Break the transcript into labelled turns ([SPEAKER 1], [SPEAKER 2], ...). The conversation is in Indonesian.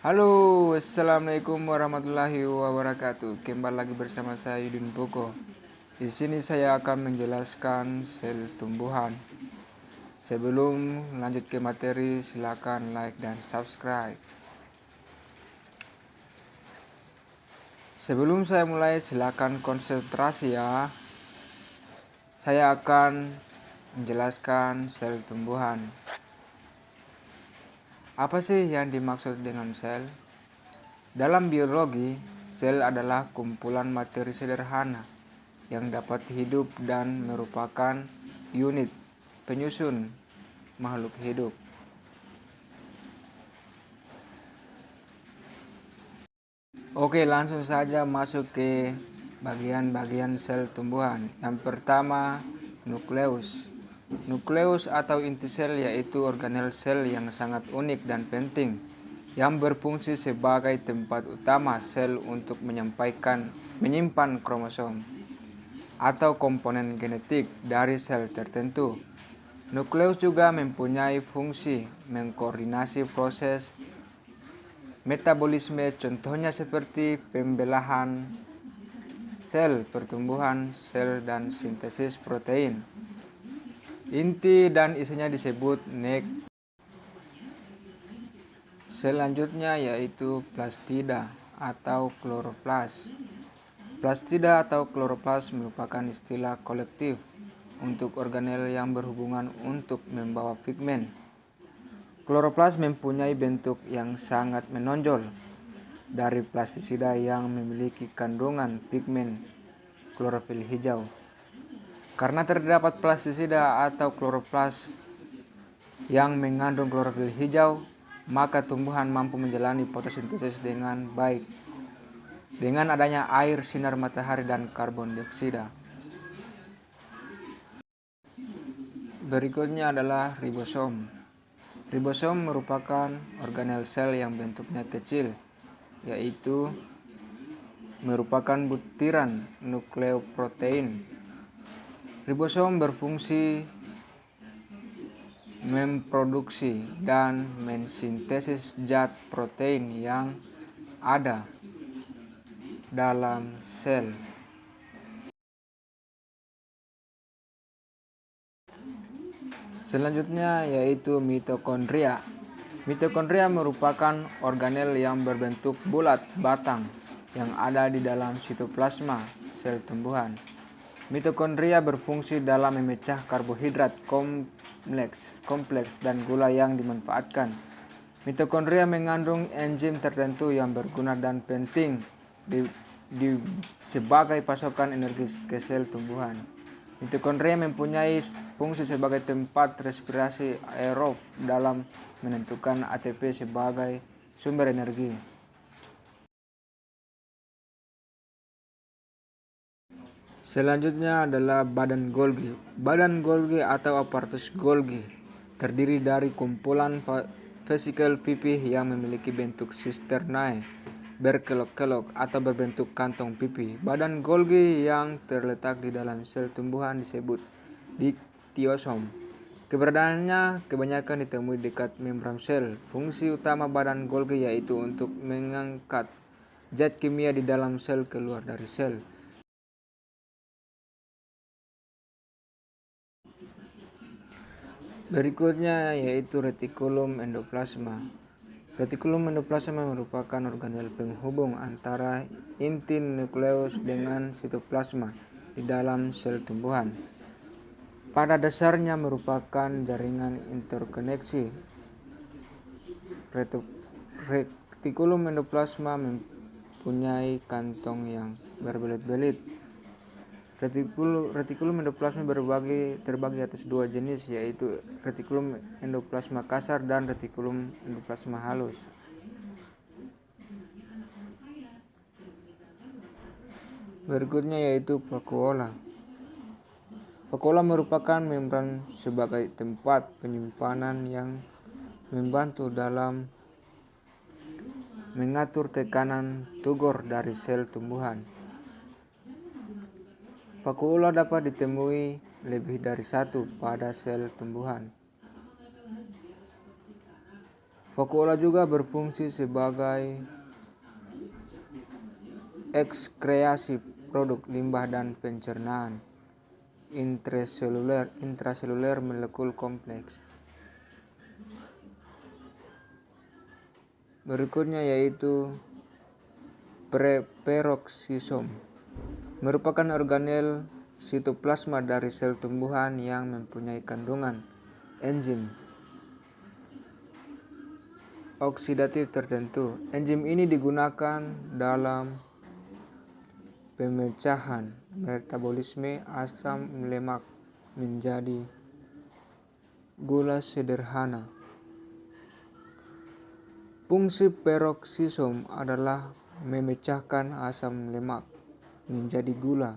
[SPEAKER 1] Halo, assalamualaikum warahmatullahi wabarakatuh. Kembali lagi bersama saya Yudin Poko. Di sini saya akan menjelaskan sel tumbuhan. Sebelum lanjut ke materi, silakan like dan subscribe. Sebelum saya mulai, silakan konsentrasi ya. Saya akan menjelaskan sel tumbuhan. Apa sih yang dimaksud dengan sel? Dalam biologi, sel adalah kumpulan materi sederhana yang dapat hidup dan merupakan unit penyusun makhluk hidup. Oke, langsung saja masuk ke bagian-bagian sel tumbuhan. Yang pertama, nukleus. Nukleus atau inti sel yaitu organel sel yang sangat unik dan penting yang berfungsi sebagai tempat utama sel untuk menyimpan kromosom atau komponen genetik dari sel tertentu. Nukleus juga mempunyai fungsi mengkoordinasi proses metabolisme, contohnya seperti pembelahan sel, pertumbuhan sel, dan sintesis protein. Inti dan isinya disebut Selanjutnya yaitu plastida atau kloroplas. Plastida atau kloroplas merupakan istilah kolektif untuk organel yang berhubungan untuk membawa pigmen. Kloroplas mempunyai bentuk yang sangat menonjol dari plastisida yang memiliki kandungan pigmen klorofil hijau. Karena terdapat plastisida atau kloroplas yang mengandung klorofil hijau, maka tumbuhan mampu menjalani fotosintesis dengan baik dengan adanya air, sinar matahari, dan karbon dioksida. Berikutnya adalah ribosom. Ribosom merupakan organel sel yang bentuknya kecil, yaitu merupakan butiran nukleoprotein. Ribosom berfungsi memproduksi dan mensintesis zat protein yang ada dalam sel. Selanjutnya yaitu mitokondria. Mitokondria merupakan organel yang berbentuk bulat batang yang ada di dalam sitoplasma sel tumbuhan. Mitokondria berfungsi dalam memecah karbohidrat kompleks dan gula yang dimanfaatkan. Mitokondria mengandung enzim tertentu yang berguna dan penting sebagai pasokan energi ke sel tumbuhan. Mitokondria mempunyai fungsi sebagai tempat respirasi aerob dalam menentukan ATP sebagai sumber energi. Selanjutnya adalah badan Golgi. Badan Golgi atau aparatus Golgi terdiri dari kumpulan vesikel pipih yang memiliki bentuk sisternae, berkelok-kelok atau berbentuk kantong pipih. Badan Golgi yang terletak di dalam sel tumbuhan disebut diktiosom. Keberadaannya kebanyakan ditemui dekat membran sel. Fungsi utama badan Golgi yaitu untuk mengangkat zat kimia di dalam sel keluar dari sel. Berikutnya yaitu retikulum endoplasma. Retikulum endoplasma merupakan organel penghubung antara inti nukleus dengan sitoplasma di dalam sel tumbuhan. Pada dasarnya merupakan jaringan interkoneksi. Retikulum endoplasma mempunyai kantong yang berbelit-belit. Retikulum endoplasma terbagi atas dua jenis, yaitu retikulum endoplasma kasar dan retikulum endoplasma halus. Berikutnya yaitu vakuola. Vakuola merupakan membran sebagai tempat penyimpanan yang membantu dalam mengatur tekanan tugor dari sel tumbuhan. Vakuola dapat ditemui lebih dari satu pada sel tumbuhan. Vakuola juga berfungsi sebagai ekskreasi produk limbah dan pencernaan intraseluler molekul kompleks. Berikutnya yaitu peroksisom, merupakan organel sitoplasma dari sel tumbuhan yang mempunyai kandungan enzim oksidatif tertentu. Enzim ini digunakan dalam pemecahan metabolisme asam lemak menjadi gula sederhana. Fungsi peroksisom adalah memecahkan asam lemak menjadi gula